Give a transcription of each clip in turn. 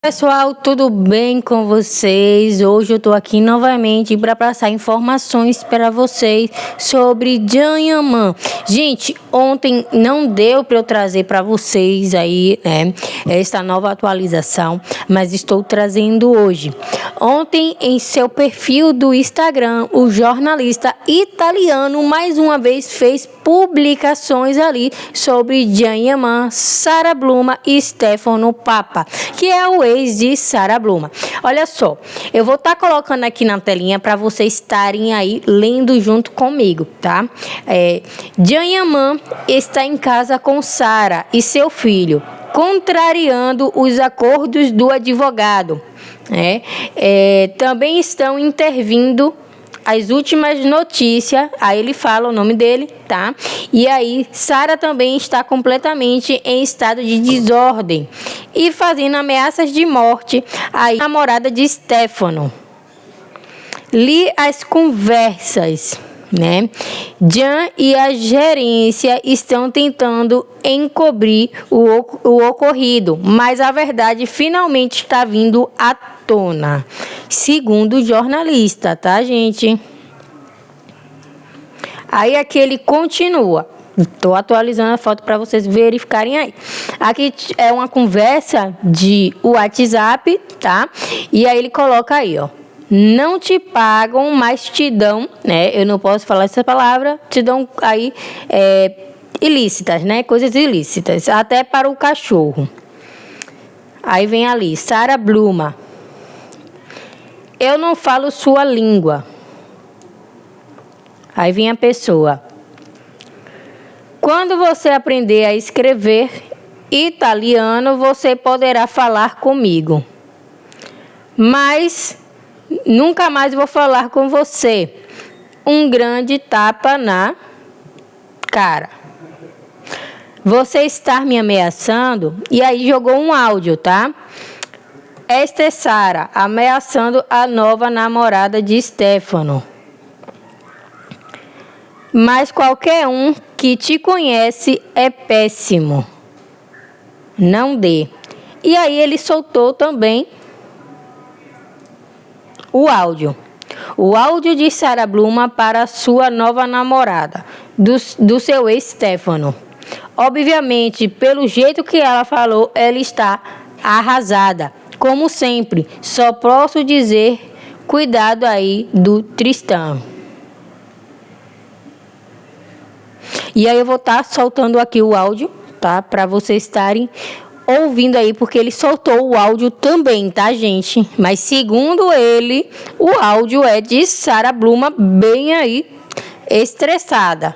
Pessoal, tudo bem com vocês? Hoje eu tô aqui novamente para passar informações para vocês sobre Janyaman. Gente, ontem não deu para eu trazer para vocês aí, né, esta nova atualização, mas estou trazendo hoje. Ontem, em seu perfil do Instagram, o jornalista italiano mais uma vez fez publicações ali sobre Janyaman, Sara Bluma e Stefano Papa, que é o ex de Sara Bluma. Olha só, eu vou estar colocando aqui na telinha para vocês estarem aí lendo junto comigo, tá? Janyaman está em casa com Sara e seu filho, contrariando os acordos do advogado. Também estão intervindo as últimas notícias, aí ele fala o nome dele, tá? E aí, Sara também está completamente em estado de desordem e fazendo ameaças de morte à namorada de Stefano. Li as conversas, né? Jan e a gerência estão tentando encobrir o ocorrido, mas a verdade finalmente está vindo à tona, segundo o jornalista, tá, gente? Aí aqui ele continua. Estou atualizando a foto para vocês verificarem aí. Aqui é uma conversa de WhatsApp, tá? E aí ele coloca aí, ó. Não te pagam, mas te dão, né? Eu não posso falar essa palavra. Te dão aí ilícitas, né? Coisas ilícitas, até para o cachorro. Aí vem ali, Sara Bluma. Eu não falo sua língua. Aí vem a pessoa. Quando você aprender a escrever italiano, você poderá falar comigo. Mas nunca mais vou falar com você. Um grande tapa na cara. Você está me ameaçando? E aí jogou um áudio, tá? Esta é Sara ameaçando a nova namorada de Stefano. Mas qualquer um que te conhece é péssimo. Não dê. E aí ele soltou também o áudio. O áudio de Sara Bluma para sua nova namorada, do seu ex Stefano. Obviamente, pelo jeito que ela falou, ela está arrasada. Como sempre, só posso dizer, cuidado aí do Tristan. E aí eu vou estar soltando aqui o áudio, tá? Para vocês estarem ouvindo aí, porque ele soltou o áudio também, tá, gente? Mas segundo ele, o áudio é de Sara Bluma bem aí estressada.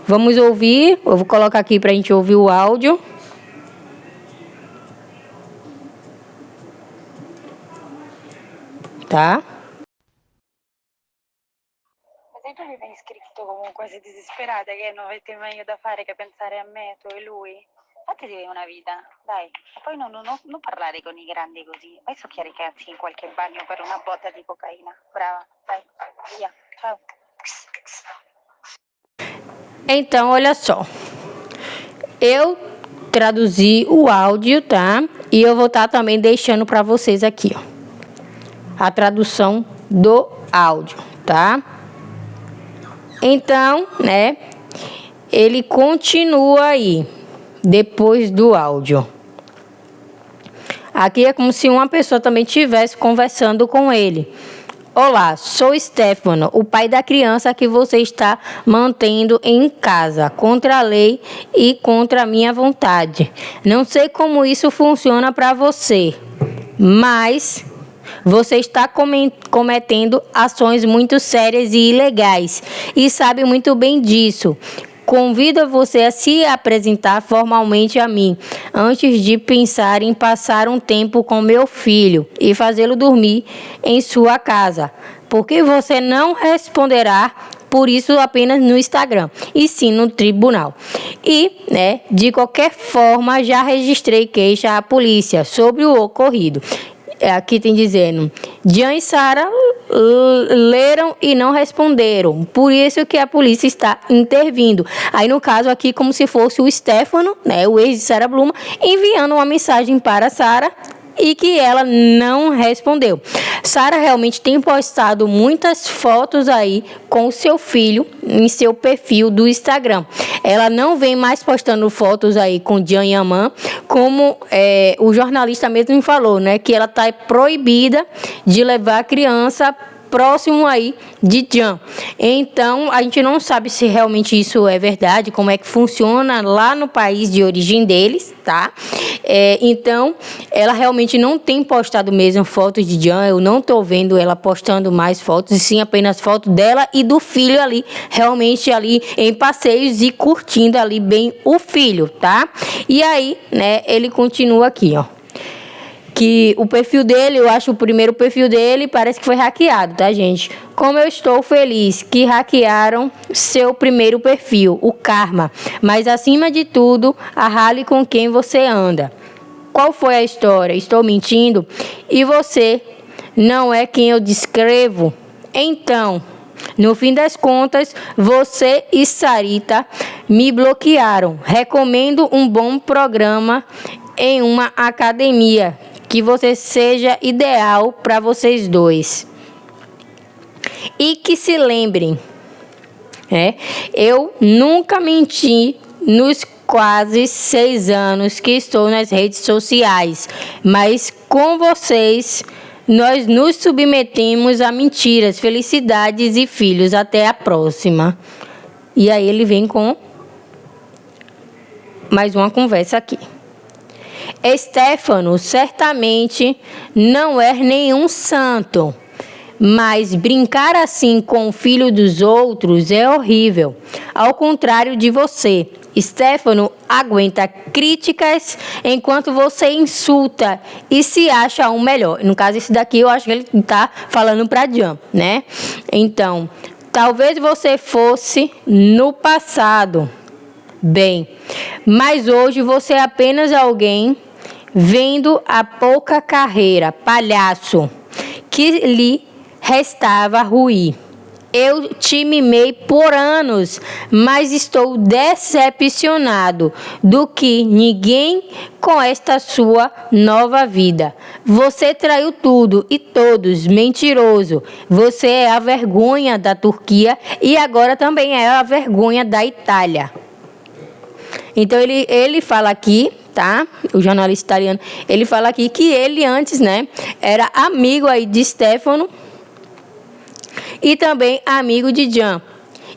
Vamos ouvir, eu vou colocar aqui pra gente ouvir o áudio. Tá? Ma se tu mi hai scritto comunque quasi disesperata che non avete meglio da fare che pensare a me, tu e lui, fatevi una vita, dai. E poi non parlare con i grandi così. Vai succhiare i cazzi in qualche bagno per una botta di cocaina. Brava, dai, via, ciao. Então, olha só. Eu traduzi o áudio, tá? E eu vou estar também deixando para vocês aqui, ó, a tradução do áudio, tá? Então, né, ele continua aí, depois do áudio. Aqui é como se uma pessoa também estivesse conversando com ele. Olá, sou Stefano, o pai da criança que você está mantendo em casa, contra a lei e contra a minha vontade. Não sei como isso funciona para você, mas você está cometendo ações muito sérias e ilegais e sabe muito bem disso. Convido você a se apresentar formalmente a mim, antes de pensar em passar um tempo com meu filho e fazê-lo dormir em sua casa, porque você não responderá por isso apenas no Instagram, e sim no tribunal. E, né, de qualquer forma, já registrei queixa à polícia sobre o ocorrido. Aqui tem dizendo, Jan e Sara leram e não responderam. Por isso que a polícia está intervindo. Aí, no caso aqui, como se fosse o Stefano, né, o ex de Sara Bluma, enviando uma mensagem para Sara e que ela não respondeu. Sara realmente tem postado muitas fotos aí com o seu filho em seu perfil do Instagram. Ela não vem mais postando fotos aí com Can Yaman, como o jornalista mesmo falou, né? Que ela está proibida de levar a criança próximo aí de Can. Então, a gente não sabe se realmente isso é verdade, como é que funciona lá no país de origem deles, tá? Então, ela realmente não tem postado mesmo fotos de Can, eu não tô vendo ela postando mais fotos, e sim apenas foto dela e do filho ali, realmente ali em passeios e curtindo ali bem o filho, tá? E aí, né, ele continua aqui, ó. Que o perfil dele, eu acho o primeiro perfil dele, parece que foi hackeado, tá, gente? Como eu estou feliz que hackearam seu primeiro perfil, o Karma. Mas, acima de tudo, rale com quem você anda. Qual foi a história? Estou mentindo? E você não é quem eu descrevo? Então, no fim das contas, você e Sarita me bloquearam. Recomendo um bom programa em uma academia. Que você seja ideal para vocês dois. E que se lembrem, eu nunca menti nos quase 6 anos que estou nas redes sociais. Mas com vocês, nós nos submetemos a mentiras, felicidades e filhos. Até a próxima. E aí ele vem com mais uma conversa aqui. Stefano certamente não é nenhum santo, mas brincar assim com o filho dos outros é horrível. Ao contrário de você, Stefano aguenta críticas enquanto você insulta e se acha um melhor. No caso, esse daqui eu acho que ele está falando para Can, né? Então, talvez você fosse no passado. Bem, mas hoje você é apenas alguém vendo a pouca carreira, palhaço, que lhe restava ruir. Eu te mimei por anos, mas estou decepcionado do que ninguém com esta sua nova vida. Você traiu tudo e todos, mentiroso. Você é a vergonha da Turquia e agora também é a vergonha da Itália. Então, ele fala aqui, tá? O jornalista italiano, ele fala aqui que ele antes, né, era amigo aí de Stefano e também amigo de Can.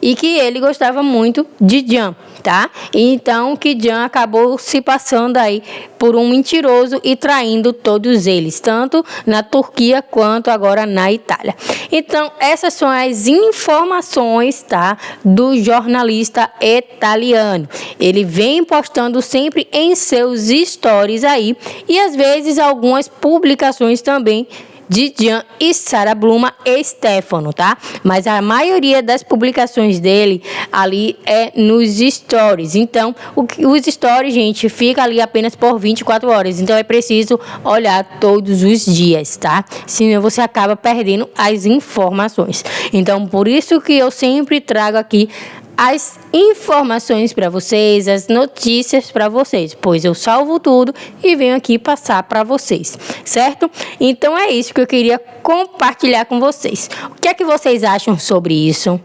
E que ele gostava muito de Can, tá? Então, que Can acabou se passando aí por um mentiroso e traindo todos eles, tanto na Turquia quanto agora na Itália. Então, essas são as informações, tá, do jornalista italiano. Ele vem postando sempre em seus stories aí e às vezes algumas publicações também de Can e Sara Bluma e Stefano, tá? Mas a maioria das publicações dele ali é nos stories. Então, os stories, gente, fica ali apenas por 24 horas. Então, é preciso olhar todos os dias, tá? Senão você acaba perdendo as informações. Então, por isso que eu sempre trago aqui as informações para vocês, as notícias para vocês, pois eu salvo tudo e venho aqui passar para vocês, certo? Então é isso que eu queria compartilhar com vocês. O que é que vocês acham sobre isso?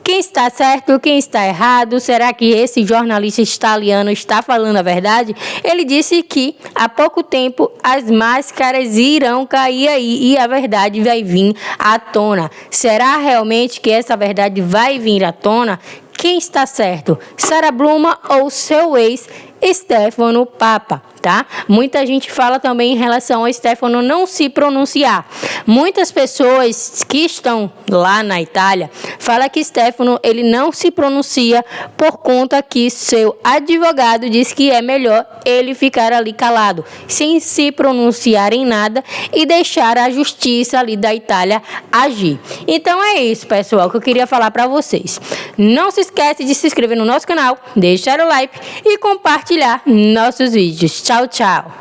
Quem está certo, quem está errado? Será que esse jornalista italiano está falando a verdade? Ele disse que há pouco tempo as máscaras irão cair aí e a verdade vai vir à tona. Será realmente que essa verdade vai vir à tona? Quem está certo? Sara Bluma ou seu ex, Stefano Papa, tá? Muita gente fala também em relação ao Stefano não se pronunciar. Muitas pessoas que estão lá na Itália falam que Stefano ele não se pronuncia por conta que seu advogado diz que é melhor ele ficar ali calado, sem se pronunciar em nada e deixar a justiça ali da Itália agir. Então é isso, pessoal, que eu queria falar para vocês. Não se esquece de se inscrever no nosso canal, deixar o like e compartilhar nossos vídeos. Tchau, tchau!